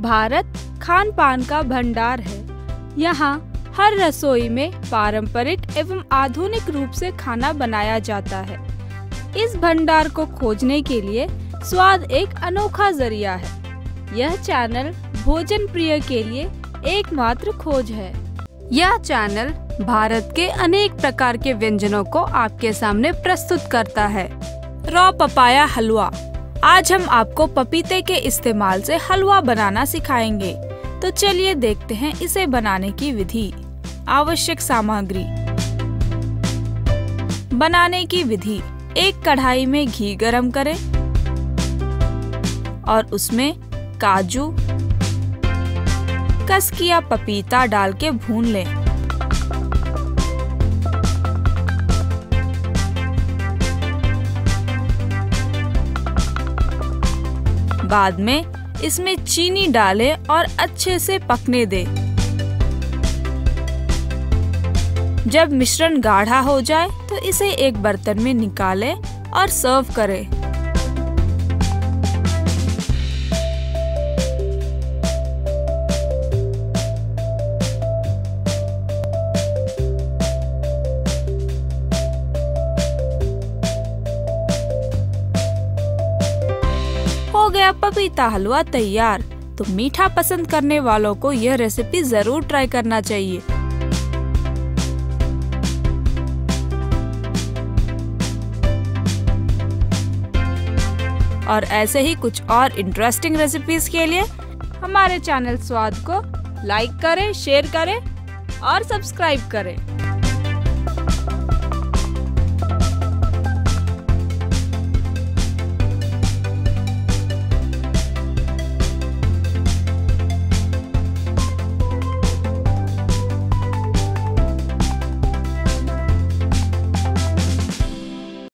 भारत खान पान का भंडार है। यहाँ हर रसोई में पारंपरिक एवं आधुनिक रूप से खाना बनाया जाता है। इस भंडार को खोजने के लिए स्वाद एक अनोखा जरिया है। यह चैनल भोजन प्रिय के लिए एकमात्र खोज है। यह चैनल भारत के अनेक प्रकार के व्यंजनों को आपके सामने प्रस्तुत करता है। रॉ पपाया हलवा। आज हम आपको पपीते के इस्तेमाल से हलवा बनाना सिखाएंगे। तो चलिए देखते हैं इसे बनाने की विधि। आवश्यक सामग्री। बनाने की विधि। एक कढ़ाई में घी गरम करें और उसमें काजू, कस किया पपीता डाल के भून लें। बाद में इसमें चीनी डालें और अच्छे से पकने दें। जब मिश्रण गाढ़ा हो जाए तो इसे एक बर्तन में निकालें और सर्व करें। हो गया पपीता हलवा तैयार। तो मीठा पसंद करने वालों को यह रेसिपी जरूर ट्राई करना चाहिए। और ऐसे ही कुछ और इंटरेस्टिंग रेसिपीज के लिए हमारे चैनल स्वाद को लाइक करें, शेयर करें और सब्सक्राइब करें।